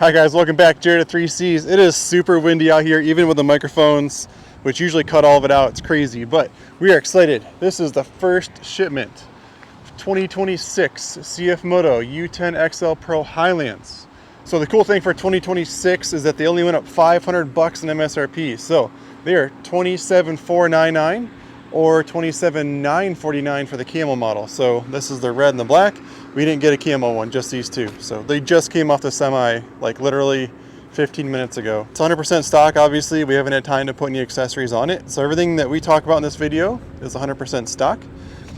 Hi guys, welcome back. Jared at 3Cs. It is super windy out here, even with the microphones, which usually cut all of it out. It's crazy, but we are excited. This is the first shipment of 2026 CF Moto U10 XL Pro Highlands. So the cool thing for 2026 is that they only went up $500 in MSRP. So they are $27,499 or $27,949 for the camo model. So this is the red and the black. We didn't get a camo one, just these two. So they just came off the semi like literally 15 minutes ago. It's 100% stock, obviously. We haven't had time to put any accessories on it. So everything that we talk about in this video is 100% stock.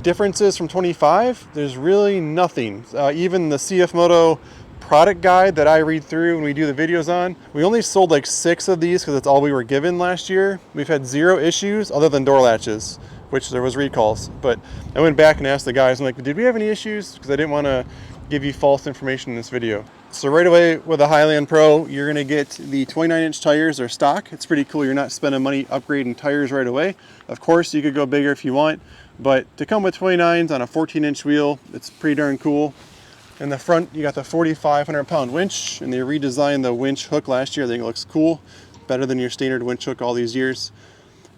Differences from 25, there's really nothing. Even the CF Moto product guide that I read through and we do the videos on, we only sold like 6 of these because that's all we were given last year. We've had 0 issues other than door latches, which there was recalls. But I went back and asked the guys, I'm like, did we have any issues? Because I didn't want to give you false information in this video. So right away with the Highland Pro, you're going to get the 29-inch tires are stock. It's pretty cool. You're not spending money upgrading tires right away. Of course, you could go bigger if you want, but to come with 29s on a 14-inch wheel, it's pretty darn cool. In the front, you got the 4,500-pound winch, and they redesigned the winch hook last year. I think it looks cool, better than your standard winch hook all these years.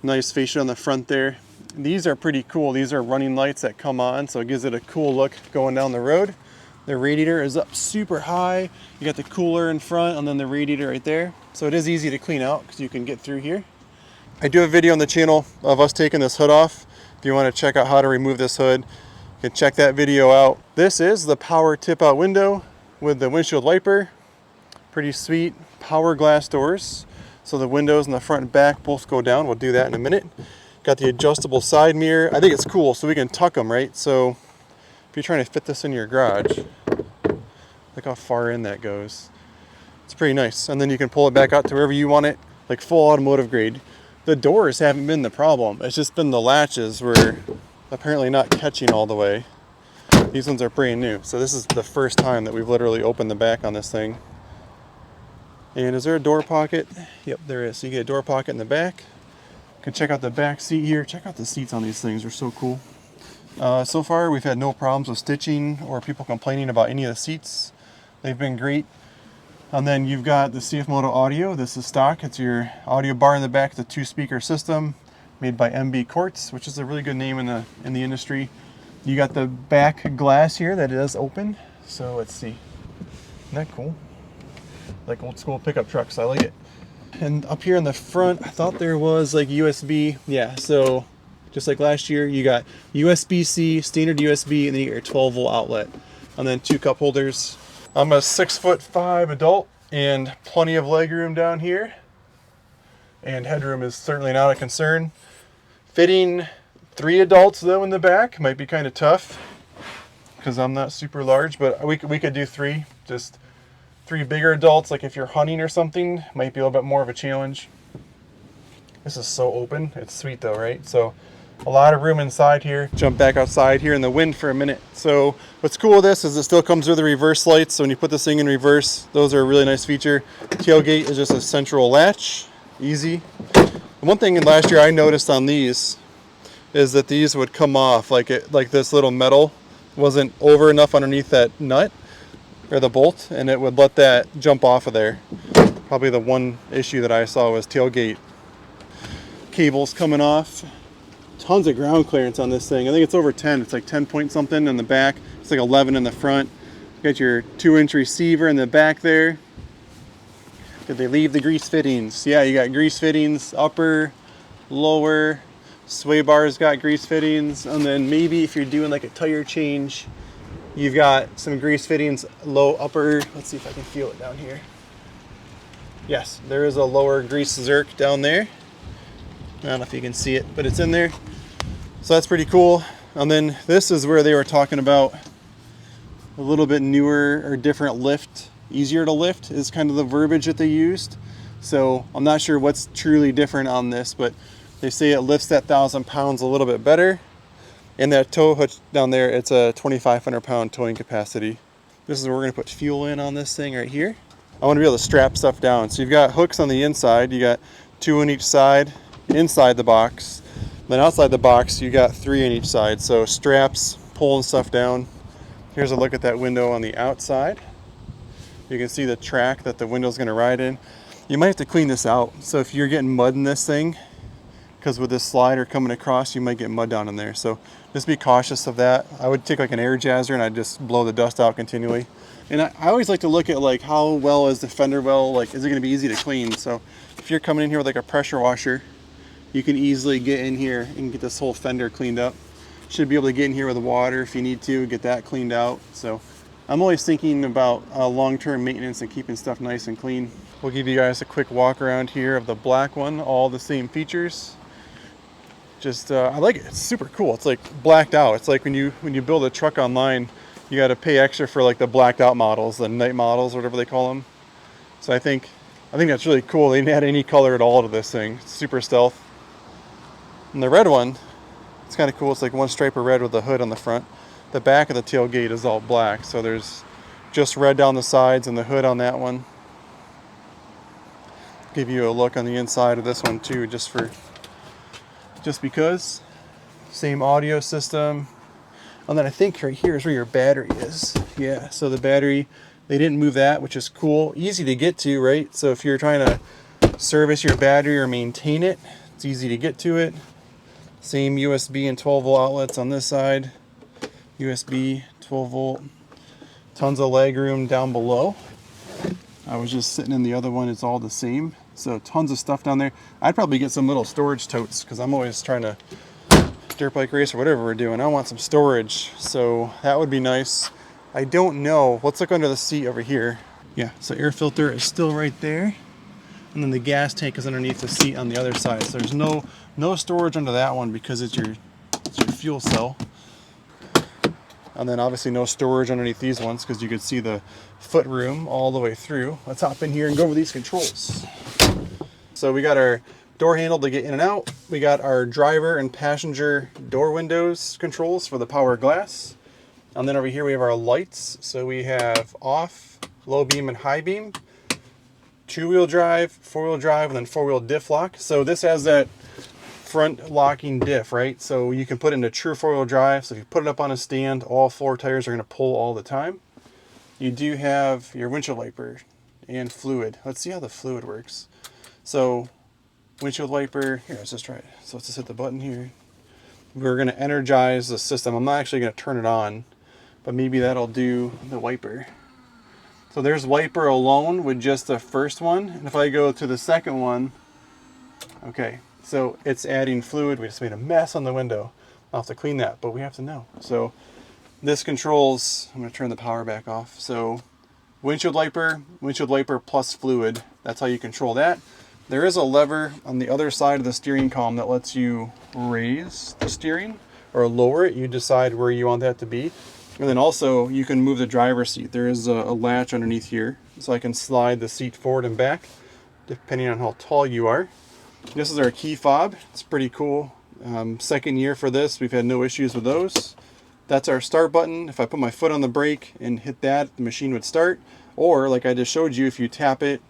Nice fascia on the front there. These are pretty cool. These are running lights that come on, so it gives it a cool look going down the road. The radiator is up super high. You got the cooler in front, and then the radiator right there. So it is easy to clean out because you can get through here. I do a video on the channel of us taking this hood off. If you want to check out how to remove this hood, you can check that video out. This is the power tip out window with the windshield wiper. Pretty sweet power glass doors. So the windows in the front and back both go down. We'll do that in a minute. Got the adjustable side mirror. I think it's cool so we can tuck them, right? So if you're trying to fit this in your garage, look how far in that goes. It's pretty nice. And then you can pull it back out to wherever you want it, like full automotive grade. The doors haven't been the problem. It's just been the latches were apparently not catching all the way. These ones are brand new. So this is the first time that we've literally opened the back on this thing. And is there a door pocket? Yep, there is. So you get a door pocket in the back. You can check out the back seat here. Check out the seats on these things. They're so cool. So far, we've had no problems with stitching or people complaining about any of the seats. They've been great. And then you've got the CF Moto audio. This is stock. It's your audio bar in the back. It's a 2-speaker system made by MB Quartz, which is a really good name in the industry. You got the back glass here that does open. So let's see. Isn't that cool? Like old school pickup trucks. I like it. And up here in the front, I thought there was like USB. Yeah, so just like last year, you got USB-C, standard USB, and then you get your 12-volt outlet. And then 2 cup holders. I'm a 6'5" adult and plenty of leg room down here. And headroom is certainly not a concern. Fitting 3 adults though in the back might be kind of tough because I'm not super large, but we could do 3. Just 3 bigger adults, like if you're hunting or something, might be a little bit more of a challenge. This is so open. It's sweet though, right? So a lot of room inside here. Jump back outside here in the wind for a minute. So what's cool with this is it still comes with the reverse lights. So when you put this thing in reverse, those are a really nice feature. Tailgate is just a central latch. Easy. One thing last year I noticed on these is that these would come off like this little metal wasn't over enough underneath that nut or the bolt, and it would let that jump off of there. Probably the one issue that I saw was tailgate cables coming off. Tons of ground clearance on this thing. I think it's over 10. It's like 10 point something in the back. It's like 11 in the front. You got your 2-inch receiver in the back there. Did they leave the grease fittings? Yeah, you got grease fittings, upper, lower, sway bars got grease fittings, and then maybe if you're doing like a tire change, you've got some grease fittings, low, upper. Let's see if I can feel it down here. Yes, there is a lower grease zerk down there. I don't know if you can see it, but it's in there. So that's pretty cool. And then this is where they were talking about a little bit newer or different lift. Easier to lift is kind of the verbiage that they used. So I'm not sure what's truly different on this, but they say it lifts that 1,000 pounds a little bit better. And that tow hitch down there, it's a 2,500 pound towing capacity. This is where we're gonna put fuel in on this thing right here. I wanna be able to strap stuff down. So you've got hooks on the inside. You got 2 on each side inside the box. Then outside the box, you got 3 on each side. So straps, pulling stuff down. Here's a look at that window on the outside. You can see the track that the window's going to ride in. You might have to clean this out. So if you're getting mud in this thing, because with this slider coming across, you might get mud down in there. So just be cautious of that. I would take like an air jazzer and I'd just blow the dust out continually. And I always like to look at like how well is the fender well, like is it going to be easy to clean? So if you're coming in here with like a pressure washer, you can easily get in here and get this whole fender cleaned up. Should be able to get in here with water if you need to, get that cleaned out. So I'm always thinking about long-term maintenance and keeping stuff nice and clean. We'll give you guys a quick walk around here of the black one, all the same features. Just I like it. It's super cool. It's like blacked out. It's like when you build a truck online, you got to pay extra for like the blacked out models, the night models, whatever they call them. So I think that's really cool. They didn't add any color at all to this thing. It's super stealth. And the red one, it's kind of cool. It's like one stripe of red with the hood on the front. The back of the tailgate is all black, so there's just red down the sides and the hood on that one. Give you a look on the inside of this one too, just because. Same audio system. And then I think right here is where your battery is. Yeah, so the battery, they didn't move that, which is cool. Easy to get to, right? So if you're trying to service your battery or maintain it, it's easy to get to it. Same USB and 12 volt outlets on this side. USB, 12 volt. Tons of leg room down below. I was just sitting in the other one, it's all the same. So tons of stuff down there. I'd probably get some little storage totes because I'm always trying to dirt bike race or whatever we're doing. I want some storage, so that would be nice. I don't know. Let's look under the seat over here. Yeah, so air filter is still right there. And then the gas tank is underneath the seat on the other side. So there's no storage under that one because it's your fuel cell. And then obviously no storage underneath these ones because you can see the foot room all the way through. Let's hop in here and go over these controls. So we got our door handle to get in and out. We got our driver and passenger door windows controls for the power glass. And then over here we have our lights. So we have off, low beam and high beam, 2-wheel drive, 4-wheel drive, and then 4-wheel diff lock. So this has that front locking diff, right? So you can put it into true 4-wheel drive. So if you put it up on a stand, all 4 tires are going to pull all the time. You do have your windshield wiper and fluid. Let's see how the fluid works. So windshield wiper, here, let's just try it. So let's just hit the button here. We're going to energize the system. I'm not actually going to turn it on, but maybe that'll do the wiper. So there's wiper alone with just the first one. And if I go to the second one, okay, so it's adding fluid. We just made a mess on the window. I'll have to clean that, but we have to know. So this controls, I'm going to turn the power back off. So windshield wiper plus fluid. That's how you control that. There is a lever on the other side of the steering column that lets you raise the steering or lower it. You decide where you want that to be. And then also you can move the driver's seat. There is a latch underneath here, so I can slide the seat forward and back depending on how tall you are. This is our key fob. It's pretty cool. Second year for this, we've had no issues with those. That's our start button. If I put my foot on the brake and hit that, the machine would start. Or like I just showed you, if you tap it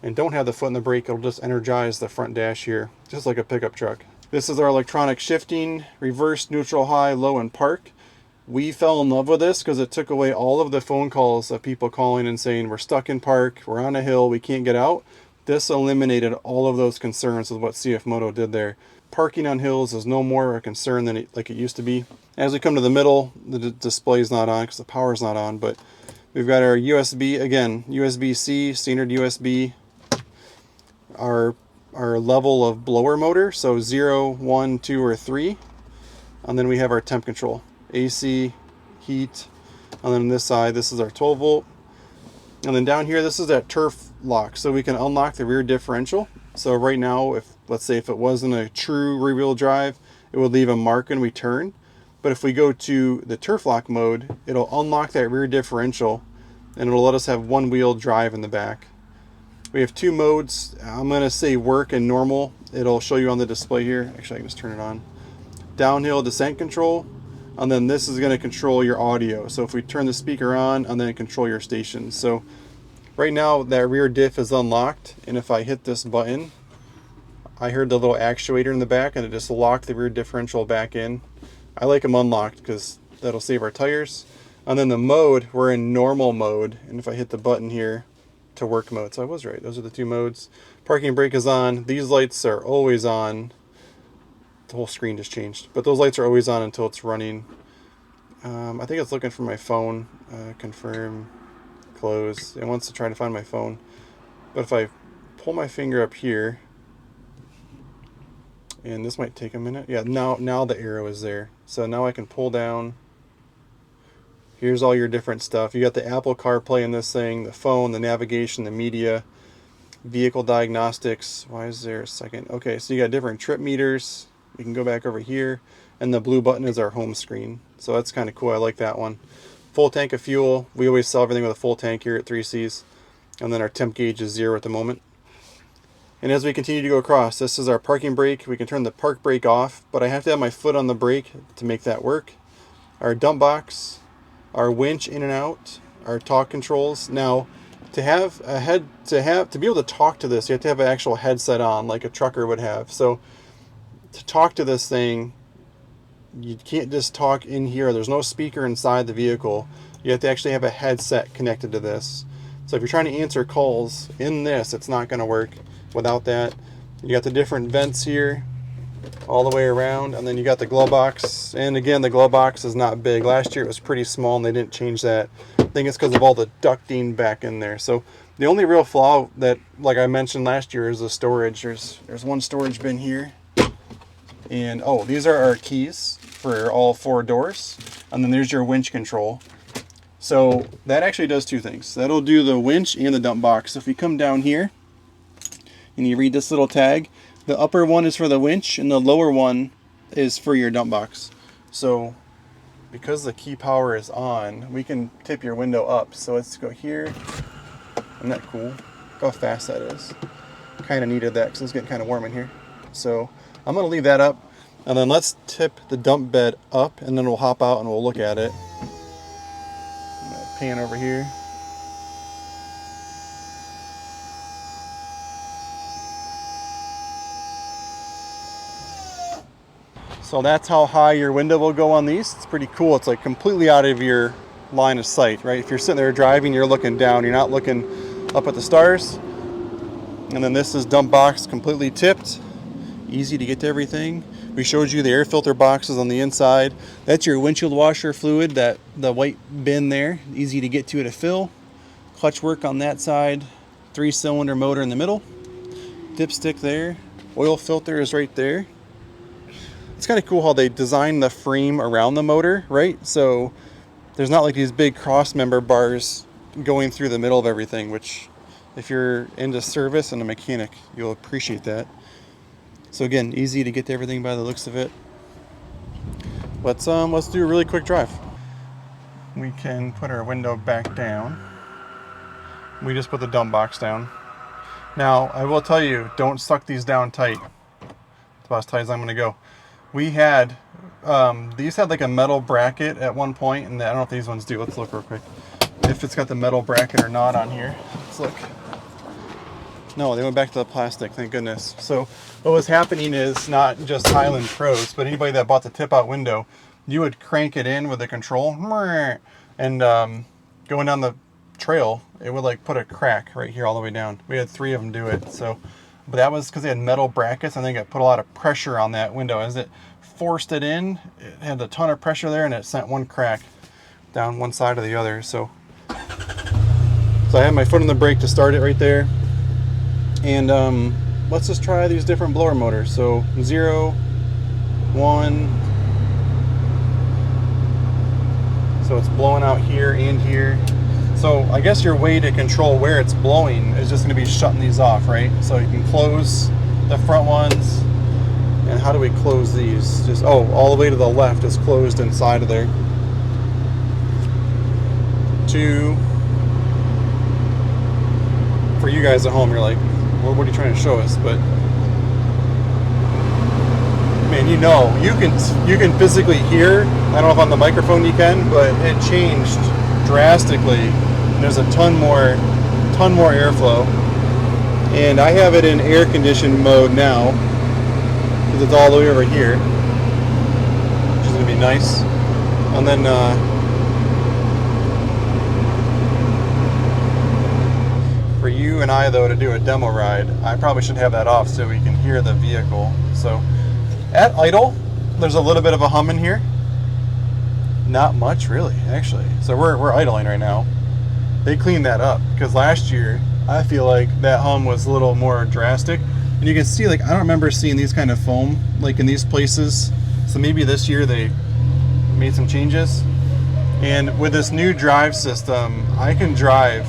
and don't have the foot on the brake, it'll just energize the front dash here, just like a pickup truck. This is our electronic shifting, reverse, neutral, high, low, and park. We fell in love with this because it took away all of the phone calls of people calling and saying, we're stuck in park, we're on a hill, we can't get out. This eliminated all of those concerns with what CF Moto did there. Parking on hills is no more a concern than it used to be. As we come to the middle, the display is not on because the power is not on, but we've got our USB, again, USB-C, standard USB, our level of blower motor, so 0, 1, 2, or 3. And then we have our temp control, AC, heat, and then on this side, this is our 12 volt. And then down here, this is that turf lock, so we can unlock the rear differential. So right now, let's say if it wasn't a true rear-wheel drive, it would leave a mark and we turn. But if we go to the turf lock mode, it'll unlock that rear differential and it'll let us have one-wheel drive in the back. We have 2 modes. I'm going to say work and normal. It'll show you on the display here. Actually, I can just turn it on. Downhill descent control, and then this is going to control your audio. So if we turn the speaker on and then control your stations. So right now that rear diff is unlocked, and if I hit this button, I heard the little actuator in the back and it just locked the rear differential back in. I like them unlocked because that'll save our tires. And then the mode, we're in normal mode, and if I hit the button here, to work mode. So I was right. Those are the two modes. Parking brake is on. These lights are always on. The whole screen just changed. But those lights are always on until it's running. I think it's looking for my phone. Confirm, close. It wants to try to find my phone. But if I pull my finger up here, and this might take a minute. Yeah, now the arrow is there. So now I can pull down. Here's all your different stuff. You got the Apple CarPlay in this thing, the phone, the navigation, the media, vehicle diagnostics. Why is there a second? Okay, so you got different trip meters. We can go back over here, and the blue button is our home screen. So that's kind of cool. I like that one. Full tank of fuel. We always sell everything with a full tank here at 3Cs. And then our temp gauge is 0 at the moment. And as we continue to go across, this is our parking brake. We can turn the park brake off, but I have to have my foot on the brake to make that work. Our dump box, our winch in and out, our talk controls. Now, to be able to talk to this, you have to have an actual headset on, like a trucker would have. So to talk to this thing, you can't just talk in here. There's no speaker inside the vehicle. You have to actually have a headset connected to this. So if you're trying to answer calls in this, it's not going to work without that. You got the different vents here all the way around, and then you got the glove box. And again, the glove box is not big. Last year it was pretty small and they didn't change that. I think it's because of all the ducting back in there. So the only real flaw that, like I mentioned last year, is the storage. There's one storage bin here. And oh, these are our keys for all 4 doors. And then there's your winch control. So that actually does 2 things. That'll do the winch and the dump box. If we come down here and you read this little tag, the upper one is for the winch and the lower one is for your dump box. So because the key power is on, we can tip your window up. So let's go here. Isn't that cool? Look how fast that is. Kind of needed that because it's getting kind of warm in here. So I'm going to leave that up. And then let's tip the dump bed up, and then we'll hop out and we'll look at it. I'm going to pan over here. So that's how high your window will go on these. It's pretty cool. It's like completely out of your line of sight, right? If you're sitting there driving, you're looking down. You're not looking up at the stars. And then this is dump box, completely tipped. Easy to get to everything. We showed you the air filter boxes on the inside. That's your windshield washer fluid, the white bin there. Easy to get to to fill. Clutch work on that side. 3-cylinder motor in the middle. Dipstick there. Oil filter is right there. It's kind of cool how they designed the frame around the motor, right? So there's not like these big cross member bars going through the middle of everything, which if you're into service and a mechanic, you'll appreciate that. So again, easy to get to everything by the looks of it. Let's do a really quick drive. We can put our window back down. We just put the dump box down. Now, I will tell you, don't suck these down tight. It's about as tight as I'm going to go. We had, these had like a metal bracket at one point, and I don't know if these ones do. Let's look real quick. If it's got the metal bracket or not on here. Let's look. No, they went back to the plastic, thank goodness. So what was happening is not just Highland Pros, but anybody that bought the tip-out window, you would crank it in with the control, and going down the trail, it would like put a crack right here all the way down. We had 3 of them do it. So, but that was because they had metal brackets. I think it put a lot of pressure on that window. As it forced it in, it had a ton of pressure there, and it sent one crack down one side or the other. So I had my foot on the brake to start it right there. And let's just try these different blower motors. So 0, 1. So it's blowing out here and here. So I guess your way to control where it's blowing is just going to be shutting these off, right? So you can close the front ones. And how do we close these? Just, oh, all the way to the left is closed inside of there. 2. For you guys at home, you're like, well, what are you trying to show us? But man, you know, you can physically hear. I don't know if on the microphone you can, but it changed drastically. And there's a ton more airflow. And I have it in air conditioned mode now because it's all the way over here, which is gonna be nice. And then for you and I though to do a demo ride, I probably should have that off so we can hear the vehicle. So at idle, there's a little bit of a hum in here. Not much really, actually. So we're idling right now. They cleaned that up because last year I feel like that hum was a little more drastic. And you can see, like, I don't remember seeing these kind of foam like in these places. So maybe this year they made some changes. And with this new drive system, I can drive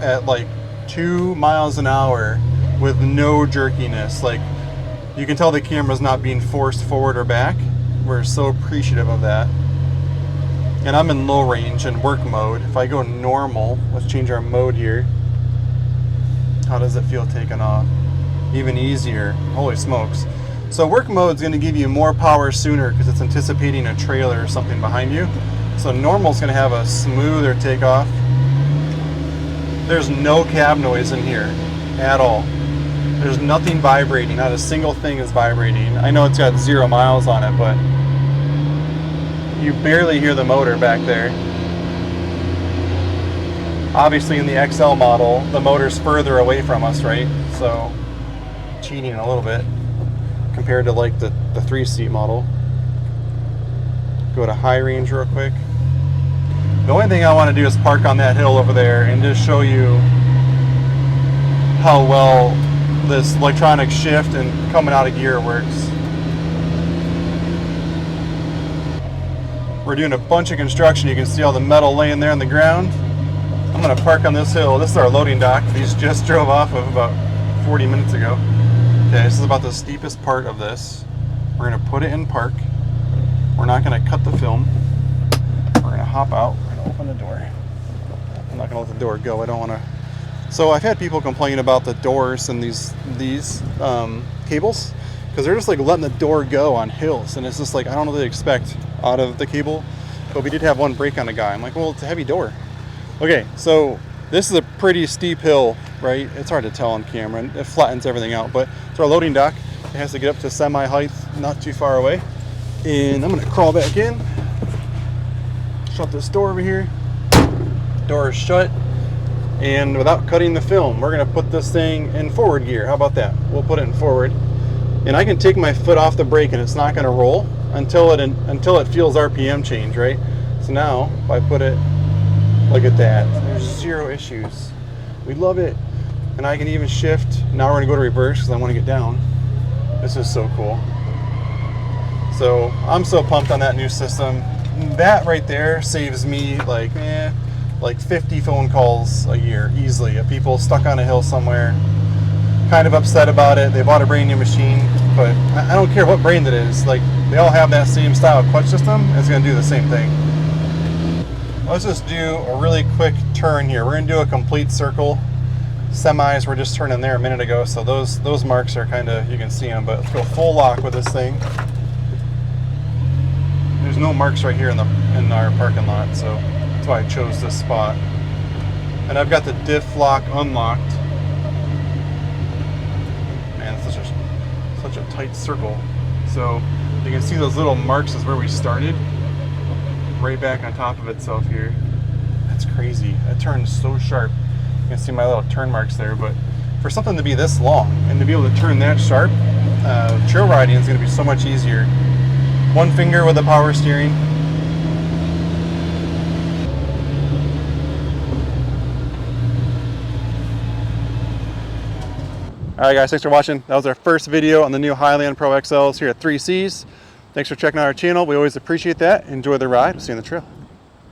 at like 2 miles an hour with no jerkiness. Like, you can tell the camera's not being forced forward or back. We're so appreciative of that. And I'm in low range and work mode. If I go normal, let's change our mode here. How does it feel taking off? Even easier. Holy smokes. So work mode is going to give you more power sooner because it's anticipating a trailer or something behind you. So normal is going to have a smoother takeoff. There's no cab noise in here at all. There's nothing vibrating. Not a single thing is vibrating. I know it's got 0 miles on it, but you barely hear the motor back there. Obviously in the XL model, the motor's further away from us, right? So cheating a little bit compared to like the 3-seat model. Go to high range real quick. The only thing I want to do is park on that hill over there and just show you how well this electronic shift and coming out of gear works. We're doing a bunch of construction. You can see all the metal laying there on the ground. I'm going to park on this hill. This is our loading dock. These just drove off of about 40 minutes ago. Okay, this is about the steepest part of this. We're going to put it in park. We're not going to cut the film. We're going to hop out. We're going to open the door. I'm not going to let the door go. I don't want to. So I've had people complain about the doors and these cables because they're just like letting the door go on hills, and it's just like I don't know what they expect out of the cable. But we did have one break on a guy. I'm like, well, it's a heavy door. Okay, so this is a pretty steep hill, right? It's hard to tell on camera, and it flattens everything out, but it's our loading dock. It has to get up to semi height, not too far away. And I'm gonna crawl back in, shut this door over here. Door is shut, and without cutting the film, we're gonna put this thing in forward gear. How about that? We'll put it in forward, and I can take my foot off the brake and it's not gonna roll until it feels RPM change, right? So now, if I put it, look at that, there's 0 issues. We love it. And I can even shift. Now we're gonna go to reverse because I want to get down. This is so cool. So I'm so pumped on that new system. That right there saves me like 50 phone calls a year easily of people stuck on a hill somewhere, kind of upset about it. They bought a brand new machine, but I don't care what brand it is. Like, they all have that same style clutch system. It's gonna do the same thing. Let's just do a really quick turn here. We're gonna do a complete circle. Semis were just turning there a minute ago, so those marks are kind of, you can see them, but let's go full lock with this thing. There's no marks right here in our parking lot, so that's why I chose this spot. And I've got the diff lock unlocked. Man, it's such a tight circle. So you can see those little marks is where we started. Right back on top of itself here. That's crazy. That turns so sharp. You can see my little turn marks there, but for something to be this long and to be able to turn that sharp, trail riding is going to be so much easier. One finger with the power steering. Alright guys, thanks for watching. That was our first video on the new Highland Pro XLs here at 3Cs. Thanks for checking out our channel. We always appreciate that. Enjoy the ride. We'll see you on the trail.